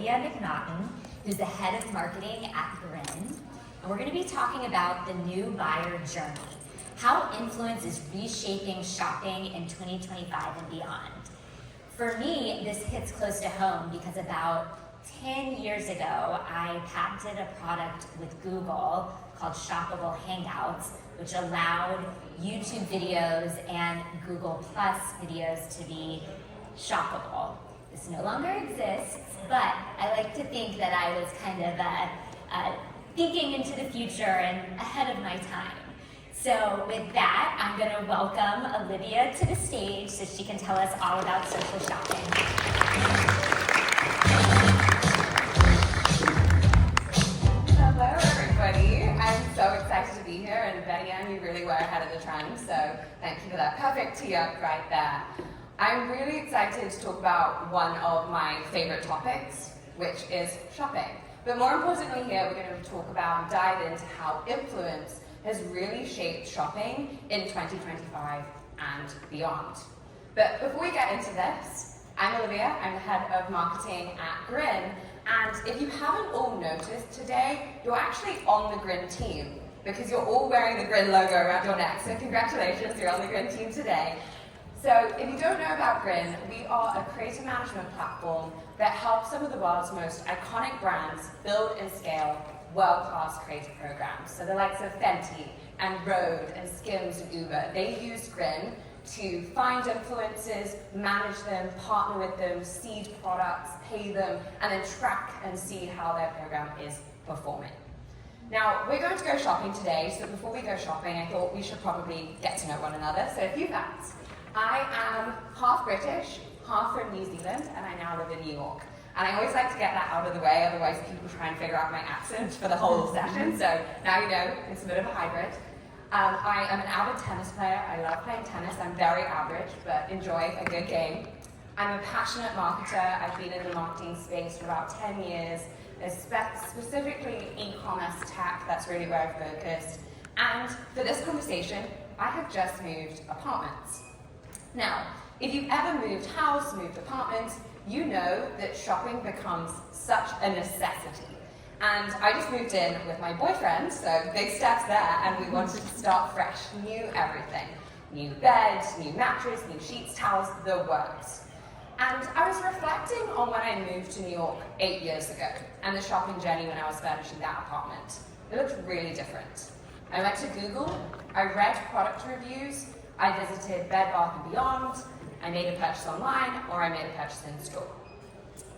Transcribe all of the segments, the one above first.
Olivia McNaughten, who's the head of marketing at GRIN. And we're going to be talking about the new buyer journey, how influence is reshaping shopping in 2025 and beyond. For me, this hits close to home because about 10 years ago, I patented a product with Google called Shoppable Hangouts, which allowed YouTube videos and Google Plus videos to be shoppable. This no longer exists, but I like to think that I was kind of thinking into the future and ahead of my time. So with that, I'm going to welcome Olivia to the stage so she can tell us all about social shopping. Hello, everybody. I'm so excited to be here, and Betty Ann, you really were ahead of the trend, so thank you for that perfect tee-up right there. I'm really excited to talk about one of my favorite topics, which is shopping. But more importantly here, we're going to talk about and dive into how influence has really shaped shopping in 2025 and beyond. But before we get into this, I'm Olivia, I'm the head of marketing at GRIN, and if you haven't all noticed today, you're actually on the GRIN team because you're all wearing the GRIN logo around your neck, so congratulations, you're on the GRIN team today. So if you don't know about GRIN, we are a creative management platform that helps some of the world's most iconic brands build and scale world-class creative programs. So the likes of Fenty and Rode and Skims and Uber, they use GRIN to find influencers, manage them, partner with them, seed products, pay them, and then track and see how their program is performing. Now, we're going to go shopping today, so before we go shopping, I thought we should probably get to know one another. So a few facts. I am half British, half from New Zealand, and I now live in New York. And I always like to get that out of the way, otherwise people try and figure out my accent for the whole session, so now you know, it's a bit of a hybrid. I am an avid tennis player. I love playing tennis. I'm very average, but enjoy a good game. I'm a passionate marketer. I've been in the marketing space for about 10 years, specifically e-commerce tech. That's really where I focused. And for this conversation, I have just moved apartments. Now, if you've ever moved house, moved apartment, you know that shopping becomes such a necessity. And I just moved in with my boyfriend, so big steps there, and we wanted to start fresh, new everything. New bed, new mattress, new sheets, towels, the works. And I was reflecting on when I moved to New York 8 years ago, and the shopping journey when I was furnishing that apartment. It looked really different. I went to Google, I read product reviews, I visited Bed Bath & Beyond, I made a purchase online, or I made a purchase in store.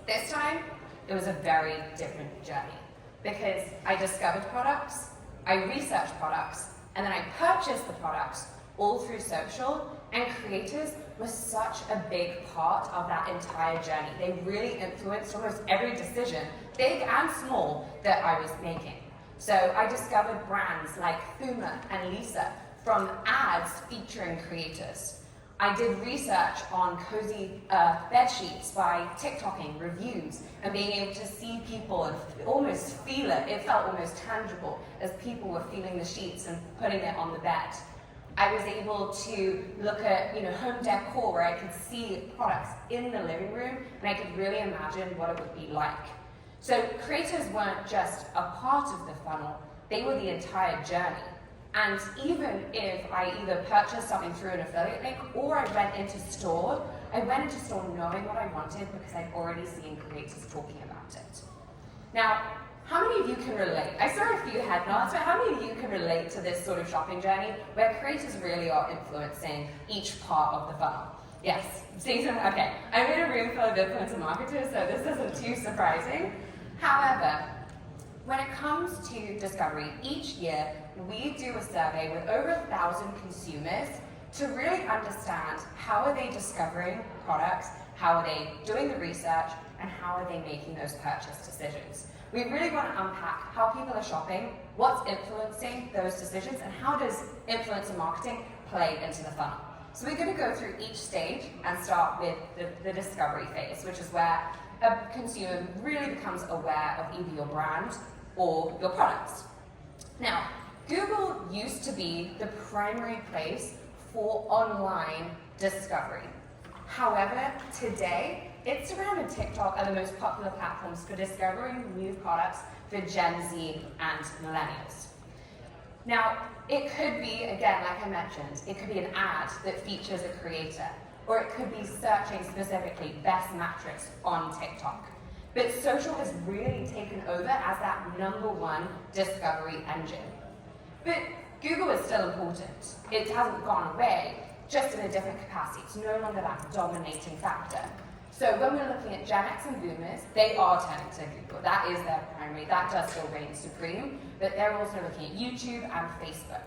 This time, it was a very different journey because I discovered products, I researched products, and then I purchased the products all through social, and creators were such a big part of that entire journey. They really influenced almost every decision, big and small, that I was making. So I discovered brands like Fuma and Lisa from ads featuring creators. I did research on cozy bed sheets by TikToking reviews and being able to see people and almost feel it. It felt almost tangible as people were feeling the sheets and putting it on the bed. I was able to look at home decor where I could see products in the living room and I could really imagine what it would be like. So creators weren't just a part of the funnel, they were the entire journey. And even if I either purchased something through an affiliate link or I went into store knowing what I wanted because I'd already seen creators talking about it. Now, how many of you can relate? I saw a few head nods, but how many of you can relate to this sort of shopping journey where creators really are influencing each part of the funnel? Yes, okay. I'm in a room full of influencer marketers, so this isn't too surprising. However, when it comes to discovery, each year we do a survey with over 1,000 consumers to really understand how are they discovering products, how are they doing the research, and how are they making those purchase decisions. We really want to unpack how people are shopping, what's influencing those decisions, and how does influencer marketing play into the funnel. So we're going to go through each stage and start with the discovery phase, which is where a consumer really becomes aware of either your brand or your products. Now, Google used to be the primary place for online discovery. However, today, Instagram and TikTok are the most popular platforms for discovering new products for Gen Z and Millennials. Now, it could be, again, like I mentioned, it could be an ad that features a creator, or it could be searching specifically best mattress on TikTok. But social has really taken over as that #1 discovery engine. But Google is still important. It hasn't gone away, just in a different capacity. It's no longer that dominating factor. So when we're looking at Gen X and Boomers, they are turning to Google. That is their primary. That does still reign supreme. But they're also looking at YouTube and Facebook.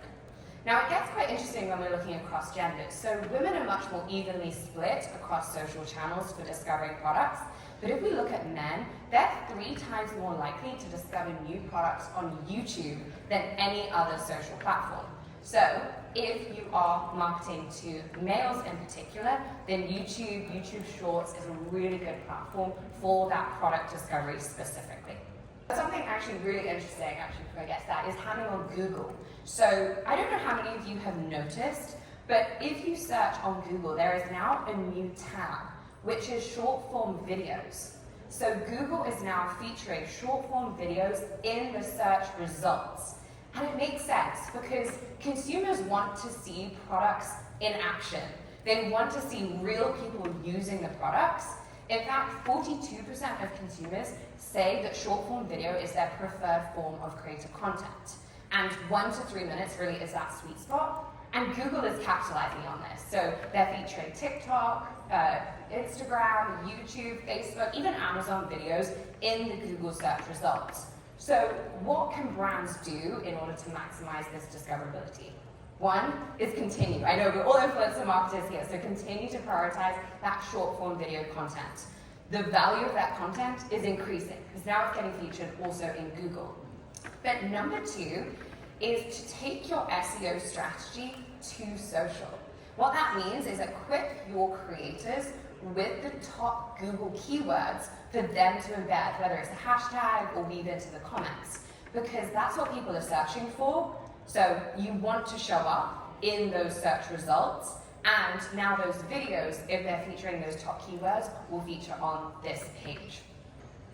Now, it gets quite interesting when we're looking across genders. So women are much more evenly split across social channels for discovering products. But if we look at men, they're 3 times more likely to discover new products on YouTube than any other social platform. So if you are marketing to males in particular, then YouTube Shorts is a really good platform for that product discovery specifically. Something actually really interesting, before I get to that, is having on Google. So I don't know how many of you have noticed, but if you search on Google, there is now a new tab, which is short form videos. So Google is now featuring short form videos in the search results. And it makes sense because consumers want to see products in action. They want to see real people using the products. In fact, 42% of consumers say that short form video is their preferred form of creative content. And 1 to 3 minutes really is that sweet spot. And Google is capitalizing on this. So they're featuring TikTok, Instagram, YouTube, Facebook, even Amazon videos in the Google search results. So what can brands do in order to maximize this discoverability? One is continue. I know we're all influencer marketers here, so continue to prioritize that short form video content. The value of that content is increasing because now it's getting featured also in Google. But #2 is to take your SEO strategy to social. What that means is equip your creators with the top Google keywords for them to embed, whether it's a hashtag or weave into the comments, because that's what people are searching for. So you want to show up in those search results, and now those videos, if they're featuring those top keywords, will feature on this page.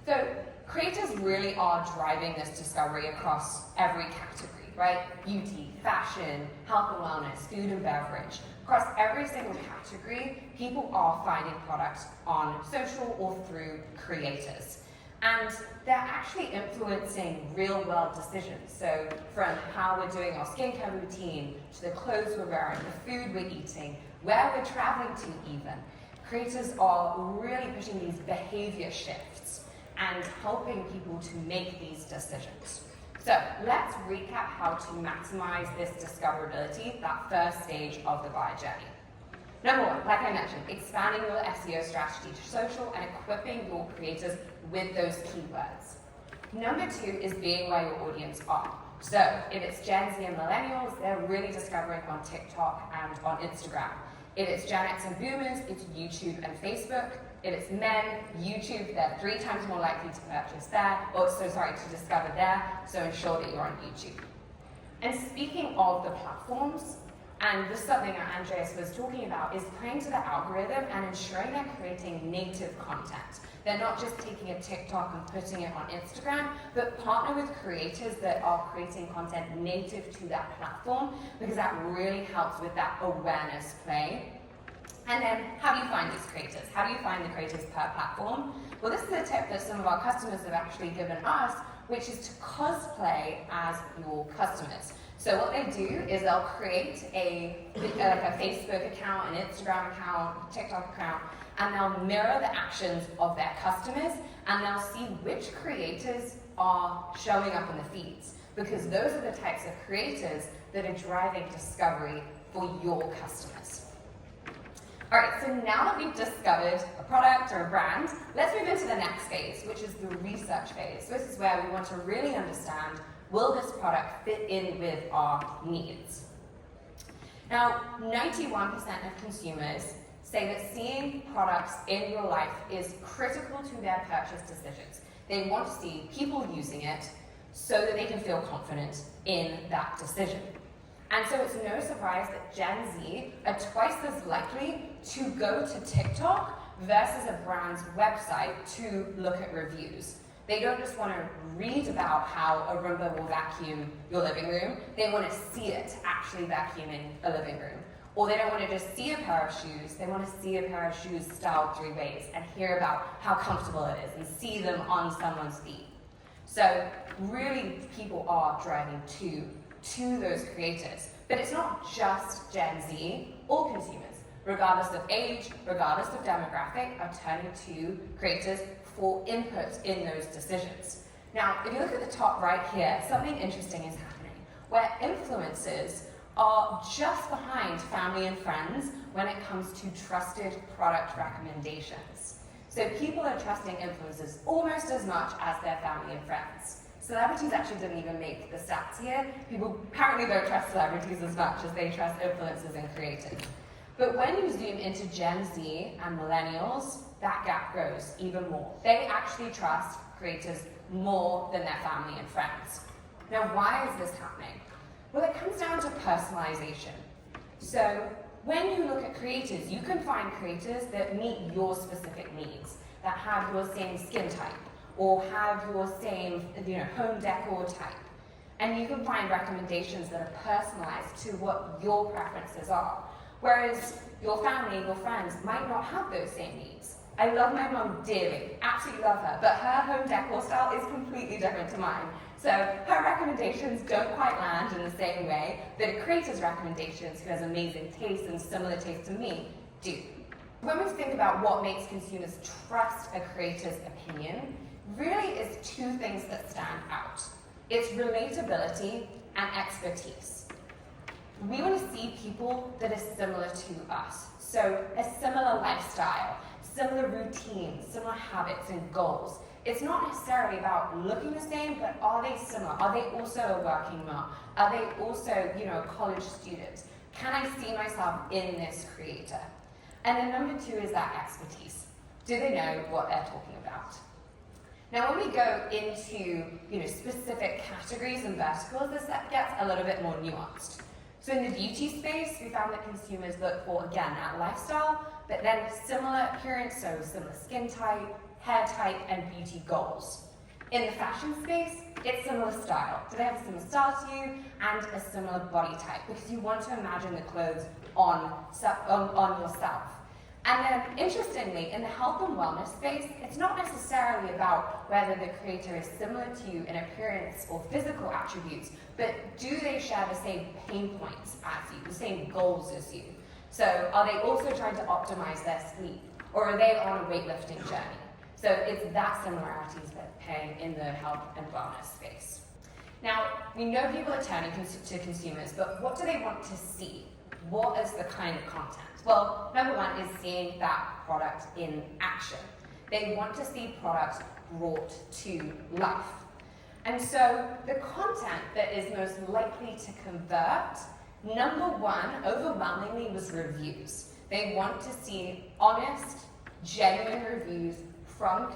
So creators really are driving this discovery across every category, right? Beauty, fashion, health and wellness, food and beverage. Across every single category, people are finding products on social or through creators. And they're actually influencing real-world decisions. So from how we're doing our skincare routine, to the clothes we're wearing, the food we're eating, where we're traveling to even. Creators are really pushing these behavior shifts and helping people to make these decisions. So let's recap how to maximize this discoverability, that first stage of the buyer journey. #1, like I mentioned, expanding your SEO strategy to social and equipping your creators with those keywords. #2 is being where your audience are. So if it's Gen Z and Millennials, they're really discovering on TikTok and on Instagram. If it's Gen X and Boomers, it's YouTube and Facebook. If it's men, YouTube, they're 3 times more likely to purchase there, to discover there, so ensure that you're on YouTube. And speaking of the platforms, and this is something that Andreas was talking about, is playing to the algorithm and ensuring they're creating native content. They're not just taking a TikTok and putting it on Instagram, but partner with creators that are creating content native to that platform, because that really helps with that awareness play. And then, how do you find these creators? How do you find the creators per platform? Well, this is a tip that some of our customers have actually given us, which is to cosplay as your customers. So what they do is they'll create a Facebook account, an Instagram account, TikTok account, and they'll mirror the actions of their customers, and they'll see which creators are showing up in the feeds, because those are the types of creators that are driving discovery for your customers. All right, so now that we've discovered a product or a brand, let's move into the next phase, which is the research phase. So this is where we want to really understand, will this product fit in with our needs? Now, 91% of consumers say that seeing products in real life is critical to their purchase decisions. They want to see people using it so that they can feel confident in that decision. And so it's no surprise that Gen Z are twice as likely to go to TikTok versus a brand's website to look at reviews. They don't just want to read about how a Roomba will vacuum your living room, they want to see it actually vacuuming a living room. Or they don't want to just see a pair of shoes, they want to see a pair of shoes styled 3 ways and hear about how comfortable it is and see them on someone's feet. So really people are driving to those creators. But it's not just Gen Z, all consumers, regardless of age, regardless of demographic, are turning to creators for input in those decisions. Now, if you look at the top right here, something interesting is happening, where influencers are just behind family and friends when it comes to trusted product recommendations. So people are trusting influencers almost as much as their family and friends. Celebrities actually didn't even make the stats here. People apparently don't trust celebrities as much as they trust influencers and creators. But when you zoom into Gen Z and Millennials, that gap grows even more. They actually trust creators more than their family and friends. Now, why is this happening? Well, it comes down to personalization. So when you look at creators, you can find creators that meet your specific needs, that have your same skin type, or have your same home decor type. And you can find recommendations that are personalized to what your preferences are. Whereas your family, your friends might not have those same needs. I love my mum dearly, absolutely love her, but her home decor style is completely different to mine. So her recommendations don't quite land in the same way that a creator's recommendations, who has amazing taste and similar taste to me, do. When we think about what makes consumers trust a creator's opinion, really is 2 things that stand out. It's relatability and expertise. We want to see people that are similar to us. So a similar lifestyle, similar routines, similar habits and goals. It's not necessarily about looking the same, but are they similar? Are they also a working mom? Are they also, a college student? Can I see myself in this creator? And then number 2 is that expertise. Do they know what they're talking about? Now, when we go into, specific categories and verticals, this gets a little bit more nuanced. So in the beauty space, we found that consumers look for, again, that lifestyle, but then similar appearance, so similar skin type, hair type, and beauty goals. In the fashion space, it's similar style. Do they have a similar style to you and a similar body type? Because you want to imagine the clothes on yourself. And then, interestingly, in the health and wellness space, it's not necessarily about whether the creator is similar to you in appearance or physical attributes, but do they share the same pain points as you, the same goals as you? So are they also trying to optimize their sleep, or are they on a weightlifting journey? So it's that similarities that pay in the health and wellness space. Now, we know people are turning to consumers, but what do they want to see? What is the kind of content? Well, number 1 is seeing that product in action. They want to see products brought to life. And so the content that is most likely to convert, number 1, overwhelmingly, was reviews. They want to see honest, genuine reviews from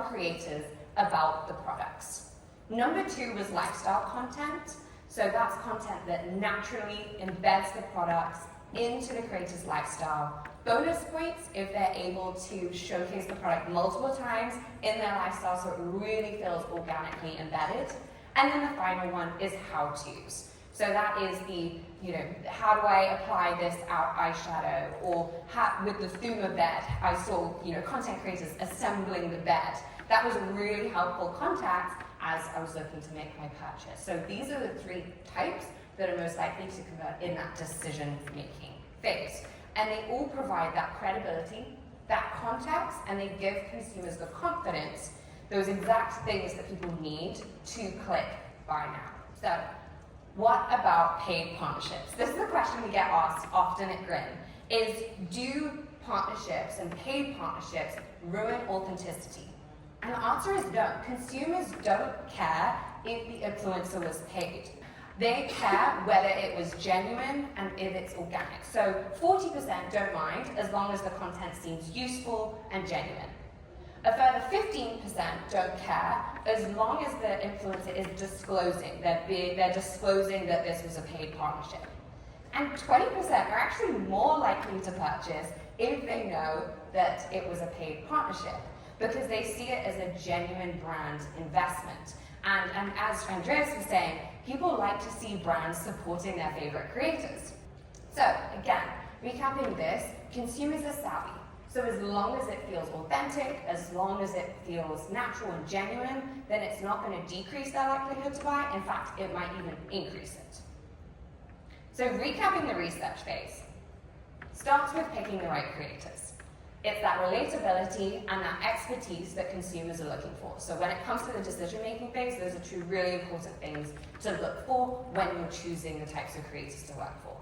creators about the products. Number 2 was lifestyle content. So that's content that naturally embeds the products into the creator's lifestyle. Bonus points if they're able to showcase the product multiple times in their lifestyle so it really feels organically embedded. And then the final one is how-tos. So that is the, how do I apply this eyeshadow? Or with the Thuma bed, I saw, content creators assembling the bed. That was a really helpful contact as I was looking to make my purchase. So these are the 3 types that are most likely to convert in that decision-making phase. And they all provide that credibility, that context, and they give consumers the confidence, those exact things that people need to click buy now. So what about paid partnerships? This is a question we get asked often at GRIN, is do partnerships and paid partnerships ruin authenticity? And the answer is no. Consumers don't care if the influencer was paid. They care whether it was genuine and if it's organic. So 40% don't mind as long as the content seems useful and genuine. A further 15% don't care as long as the influencer is disclosing, they're disclosing that this was a paid partnership. And 20% are actually more likely to purchase if they know that it was a paid partnership because they see it as a genuine brand investment. And as Andreas was saying, people like to see brands supporting their favorite creators. So again, recapping this, consumers are savvy. So as long as it feels authentic, as long as it feels natural and genuine, then it's not going to decrease their likelihood to buy. In fact, it might even increase it. So recapping the research phase starts with picking the right creators. It's that relatability and that expertise that consumers are looking for. So when it comes to the decision-making phase, those are two really important things to look for when you're choosing the types of creators to work for.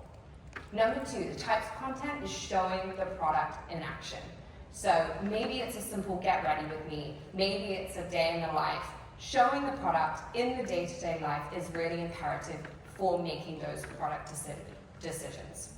Number two, the types of content is showing the product in action. So maybe it's a simple get ready with me, maybe it's a day in the life. Showing the product in the day-to-day life is really imperative for making those product decisions.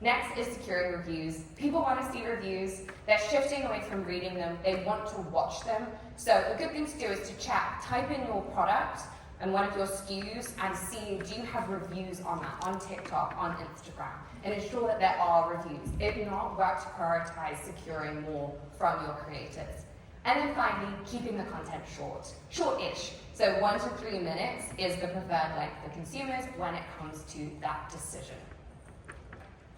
Next is securing reviews. People want to see reviews. They're shifting away from reading them. They want to watch them. So a good thing to do is to type in your product and one of your SKUs and see, do you have reviews on that, on TikTok, on Instagram, and ensure that there are reviews. If not, work to prioritize securing more from your creators. And then finally, keeping the content short-ish. So 1 to 3 minutes is the preferred length for consumers when it comes to that decision.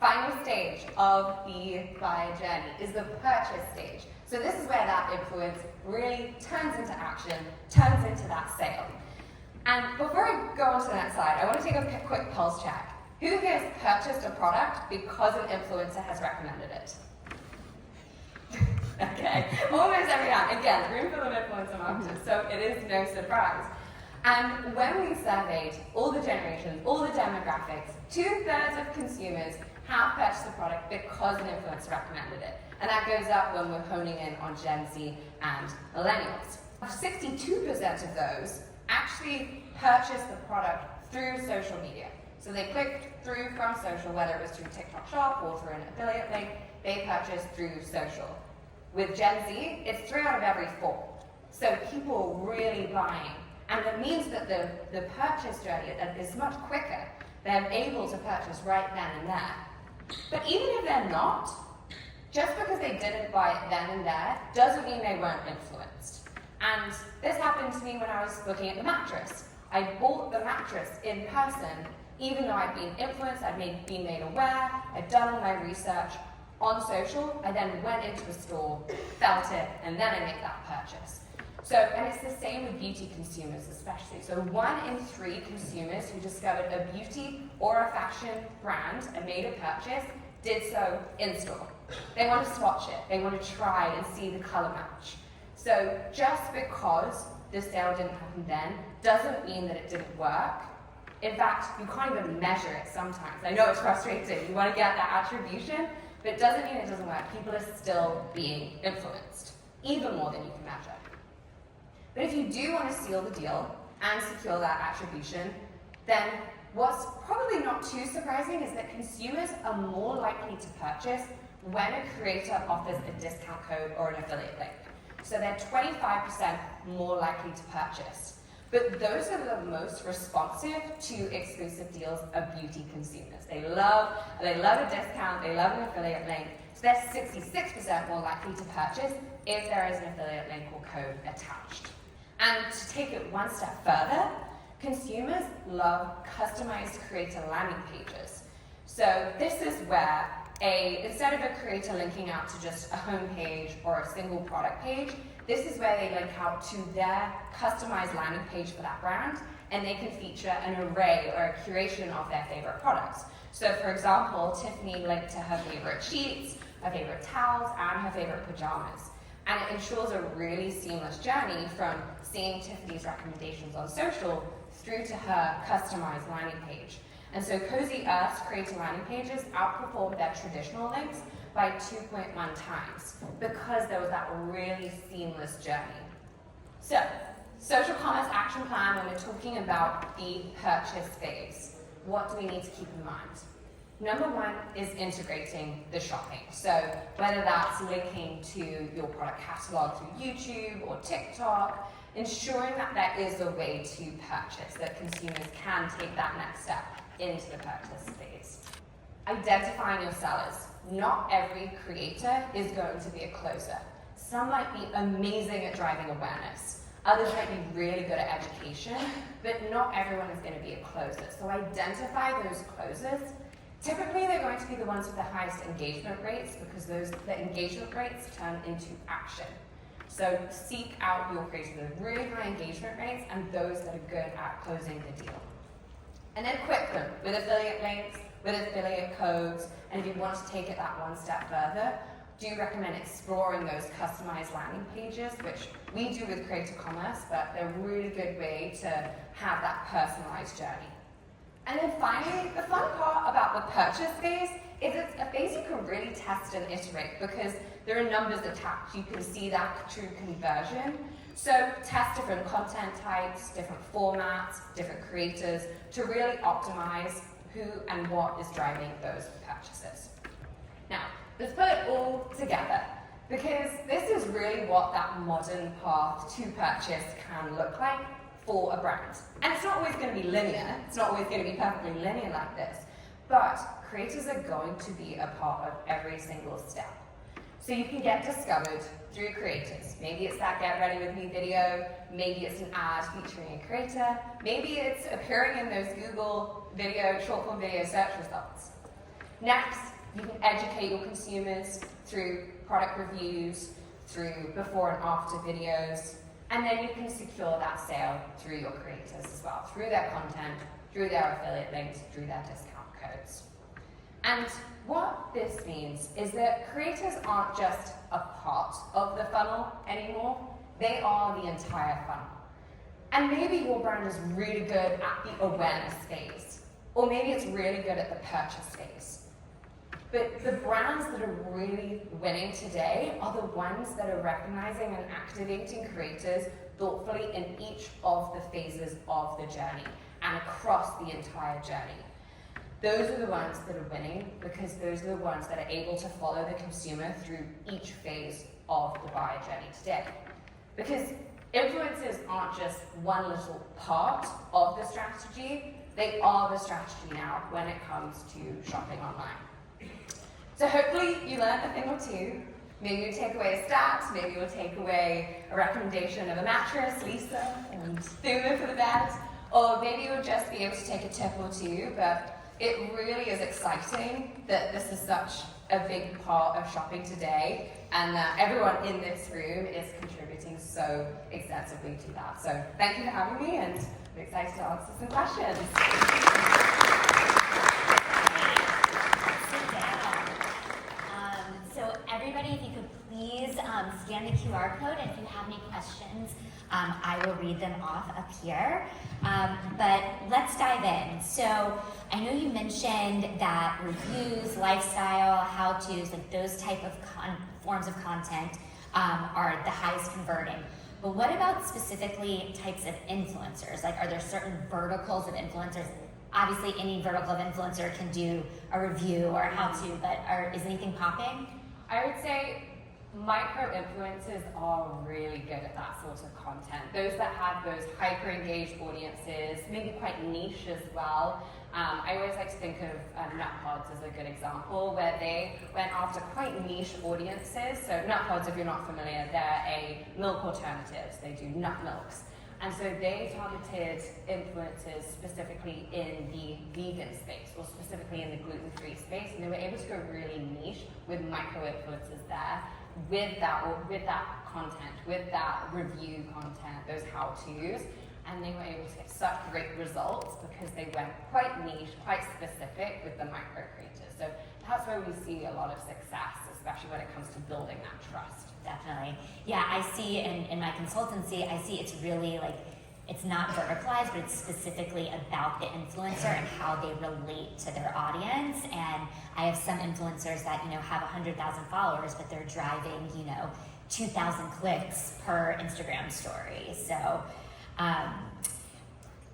Final stage of the buyer journey is the purchase stage. So this is where that influence really turns into action, turns into that sale. And before I go on to the next slide, I want to take a quick pulse check. Who here has purchased a product because an influencer has recommended it? Okay, almost every hand. Again, room full of influencer marketers, so it is no surprise. And when we surveyed all the generations, all the demographics, 2/3 of consumers have purchased the product because an influencer recommended it. And that goes up when we're honing in on Gen Z and Millennials. 62% of those actually purchased the product through social media. So they clicked through from social, whether it was through TikTok Shop or through an affiliate link, they purchased through social. With Gen Z, it's 3 out of every 4. So people are really buying. And that means that the purchase journey is much quicker. They're able to purchase right then and there. But even if they're not, just because they didn't buy it then and there, doesn't mean they weren't influenced. And this happened to me when I was looking at the mattress. I bought the mattress in person, even though I'd been influenced, I'd been made aware, I'd done all my research on social. I then went into a store, felt it, and then I made that purchase. So, and it's the same with beauty consumers especially. So 1 in 3 consumers who discovered a beauty or a fashion brand and made a purchase did so in store. They want to swatch it, they want to try and see the color match. So just because the sale didn't happen then doesn't mean that it didn't work. In fact, you can't even measure it sometimes. I know it's frustrating, you want to get that attribution, but it doesn't mean it doesn't work. People are still being influenced, even more than you can measure. But if you do want to seal the deal and secure that attribution, then what's probably not too surprising is that consumers are more likely to purchase when a creator offers a discount code or an affiliate link. So they're 25% more likely to purchase. But those are the most responsive to exclusive deals of beauty consumers. They love a discount, they love an affiliate link. So they're 66% more likely to purchase if there is an affiliate link or code attached. And to take it one step further, consumers love customized creator landing pages. So this is where instead of a creator linking out to just a home page or a single product page, this is where they link out to their customized landing page for that brand, and they can feature an array or a curation of their favorite products. So for example, Tiffany linked to her favorite sheets, her favorite towels, and her favorite pajamas. And it ensures a really seamless journey from seeing Tiffany's recommendations on social through to her customized landing page. And so Cozy Earth's creator landing pages outperformed their traditional links by 2.1 times because there was that really seamless journey. So, social commerce action plan when we're talking about the purchase phase. What do we need to keep in mind? Number 1 is integrating the shopping. So whether that's linking to your product catalog through YouTube or TikTok, ensuring that there is a way to purchase, that consumers can take that next step into the purchase phase. identifying your sellers. Not every creator is going to be a closer. Some might be amazing at driving awareness. Others might be really good at education, but not everyone is going to be a closer. So identify those closers. Typically, they're going to be the ones with the highest engagement rates because the engagement rates turn into action. So seek out your creators with really high engagement rates and those that are good at closing the deal. And then equip them with affiliate links, with affiliate codes, and if you want to take it that one step further, do recommend exploring those customized landing pages, which we do with Creator Commerce, but they're a really good way to have that personalized journey. And then finally, the fun part about the purchase phase is it's a phase you can really test and iterate because there are numbers attached. You can see that true conversion. So test different content types, different formats, different creators to really optimize who and what is driving those purchases. Now, let's put it all together because this is really what that modern path to purchase can look like for a brand. And it's not always going to be linear. It's not always going to be perfectly linear like this. But creators are going to be a part of every single step. So you can get discovered through creators. Maybe it's that Get Ready With Me video. Maybe it's an ad featuring a creator. Maybe it's appearing in those Google video, short form video search results. Next, you can educate your consumers through product reviews, through before and after videos, and then you can secure that sale through your creators as well, through their content, through their affiliate links, through their discount codes. And what this means is that creators aren't just a part of the funnel anymore, they are the entire funnel. And maybe your brand is really good at the awareness phase, or maybe it's really good at the purchase phase. But the brands that are really winning today are the ones that are recognizing and activating creators thoughtfully in each of the phases of the journey and across the entire journey. Those are the ones that are winning because those are the ones that are able to follow the consumer through each phase of the buyer journey today. Because influencers aren't just one little part of the strategy, they are the strategy now when it comes to shopping online. So hopefully you learned a thing or two. Maybe you'll take away a stat, maybe you'll take away a recommendation of a mattress, Lisa, and Thuma for the bed, or maybe you'll just be able to take a tip or two, but it really is exciting that this is such a big part of shopping today and that everyone in this room is contributing so extensively to that. So thank you for having me and I'm excited to answer some questions. So everybody, if you could please scan the QR code, and if you have any questions, I will read them off up here. But let's dive in. So I know you mentioned that reviews, lifestyle, how-tos, like those type of forms of content are the highest converting. But what about specifically types of influencers? Like, are there certain verticals of influencers? Obviously, any vertical of influencer can do a review or a how-to, but is anything popping? I would say micro-influencers are really good at that sort of content. Those that have those hyper-engaged audiences, maybe quite niche as well. I always like to think of Nutpods as a good example, where they went after quite niche audiences. So Nutpods, if you're not familiar, they're a milk alternative. They do nut milks. And so they targeted influencers specifically in the vegan space, or specifically in the gluten-free space, and they were able to go really niche with micro-influencers there, with that content, with that review content, those how-tos, and they were able to get such great results because they went quite niche, quite specific with the micro-creators. So that's where we see a lot of success, especially when it comes to building that trust. Definitely. Yeah, I see in my consultancy, I see it's really like, it's not verticalized, but it's specifically about the influencer and how they relate to their audience. And I have some influencers that, have 100,000 followers, but they're driving, 2,000 clicks per Instagram story. So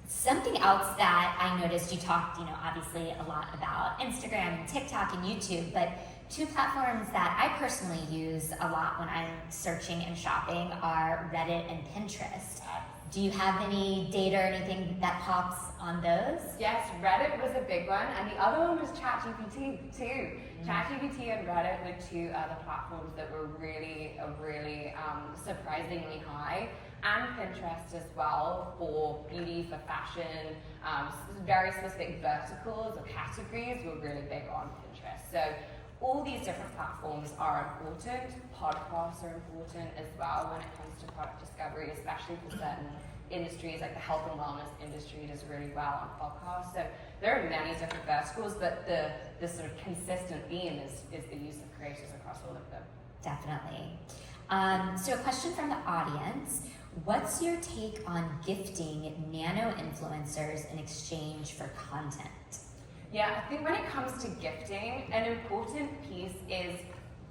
something else that I noticed, you talked, obviously a lot about Instagram and TikTok and YouTube, but two platforms that I personally use a lot when I'm searching and shopping are Reddit and Pinterest. Do Do you have any data or anything that pops on those? Yes, Reddit was a big one, and the other one was ChatGPT too. ChatGPT and Reddit were two other platforms that were really surprisingly high, and Pinterest as well for beauty, for fashion, very specific verticals or categories were really big on Pinterest. So all these different platforms are important. Podcasts are important as well when it comes to product discovery, especially for certain industries, like the health and wellness industry does really well on podcasts. So there are many different verticals, but the sort of consistent theme is the use of creators across all of them. Definitely. So a question from the audience. What's your take on gifting nano influencers in exchange for content? Yeah, I think when it comes to gifting, an important piece is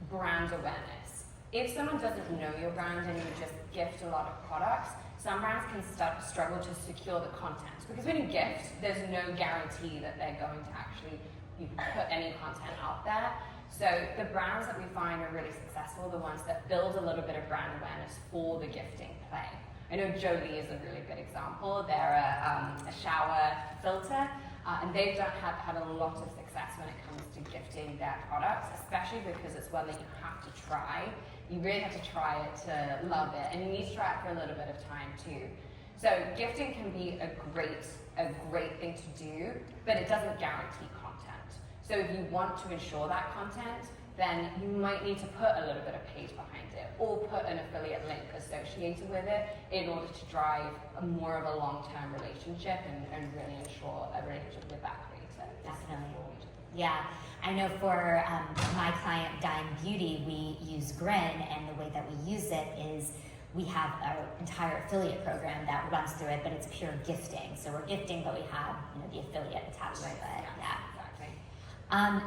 brand awareness. If someone doesn't know your brand and you just gift a lot of products, some brands can struggle to secure the content. Because when you gift, there's no guarantee that they're going to actually put any content out there. So the brands that we find are really successful, the ones that build a little bit of brand awareness for the gifting play. I know Jolie is a really good example. They're a shower filter. And they've had a lot of success when it comes to gifting their products, especially because it's one that you have to try. You really have to try it to love it, and you need to try it for a little bit of time too. So gifting can be a great thing to do, but it doesn't guarantee content. So if you want to ensure that content, then you might need to put a little bit of page behind it or put an affiliate link associated with it in order to drive more of a long-term relationship and really ensure a relationship with that creator. Definitely. Yeah, I know for my client Dime Beauty, we use GRIN, and the way that we use it is we have our entire affiliate program that runs through it, but it's pure gifting. So we're gifting, but we have the affiliate attached to it. Yeah.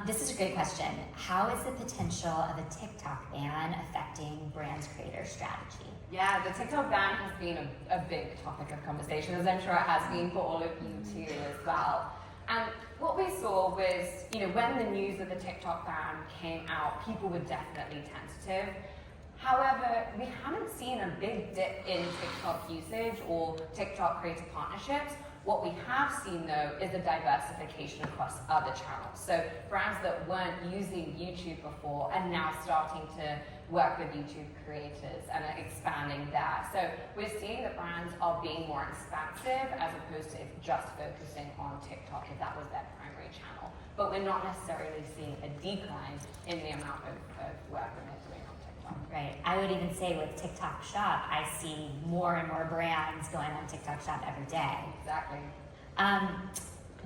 This is a great question. How is the potential of a TikTok ban affecting brands' creator strategy? Yeah, the TikTok ban has been a big topic of conversation, as I'm sure it has been for all of you too as well. And what we saw was, when the news of the TikTok ban came out, people were definitely tentative. However, we haven't seen a big dip in TikTok usage or TikTok creator partnerships. What we have seen, though, is a diversification across other channels. So brands that weren't using YouTube before are now starting to work with YouTube creators and are expanding there. So we're seeing that brands are being more expansive as opposed to just focusing on TikTok if that was their primary channel. But we're not necessarily seeing a decline in the amount of work that they're doing on TikTok. Right. I would even say with TikTok Shop, I see more and more brands going on TikTok Shop every day. Exactly.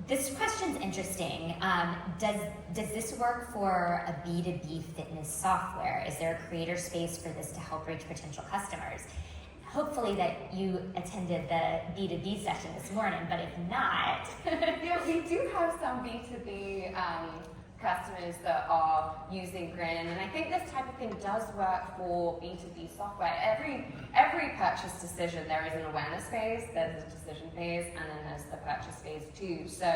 This question's interesting. Does this work for a B2B fitness software? Is there a creator space for this to help reach potential customers? Hopefully that you attended the B2B session this morning, but if not... Yeah, we do have some B2B customers that are using GRIN, and I think this type of thing does work for B2B software. Every purchase decision, there is an awareness phase, there's a decision phase, and then there's the purchase phase too. So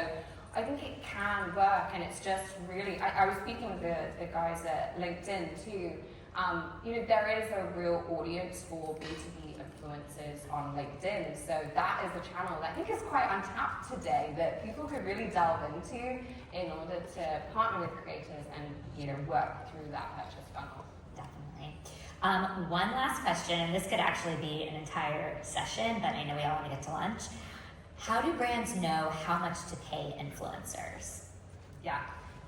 I think it can work, and it's just really, I was speaking with the guys at LinkedIn too. There is a real audience for B2B influencers on LinkedIn. So that is a channel that I think is quite untapped today that people could really delve into in order to partner with creators and work through that purchase funnel. Definitely. One last question, and this could actually be an entire session, but I know we all want to get to lunch. How do brands know how much to pay influencers? Yeah,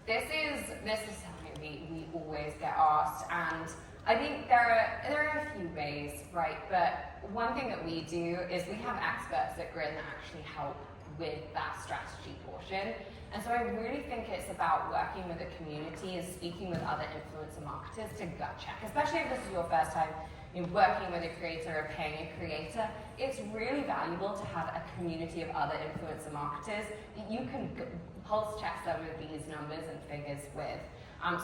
this is something we always get asked, and I think there are a few ways, right? But one thing that we do is we have experts at GRIN that actually help with that strategy portion. And so I really think it's about working with the community and speaking with other influencer marketers to gut check, especially if this is your first time working with a creator or paying a creator. It's really valuable to have a community of other influencer marketers that you can pulse check some of these numbers and figures with.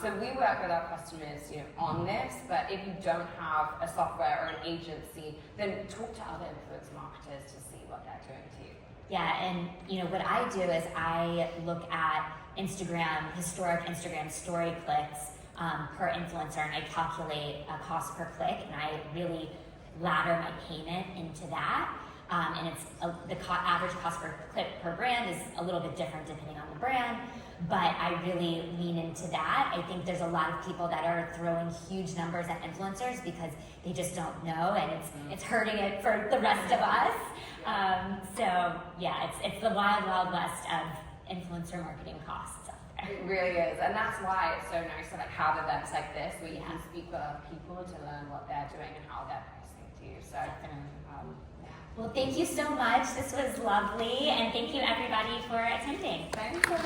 So we work with our customers on this, but if you don't have a software or an agency, then talk to other influencer marketers to see what they're doing too. Yeah, and what I do is I look at historic Instagram story clicks per influencer, and I calculate a cost per click, and I really ladder my payment into that. and it's average cost per click per brand is a little bit different depending on the brand. But I really lean into that. I think there's a lot of people that are throwing huge numbers at influencers because they just don't know, and it's hurting it for the rest of us. So yeah, it's the wild, wild west of influencer marketing costs out there. It really is, and that's why it's so nice to have events like this where you can speak with other people to learn what they're doing and how they're pricing too. So, Well, thank you so much. This was lovely, and thank you everybody for attending. Thanks for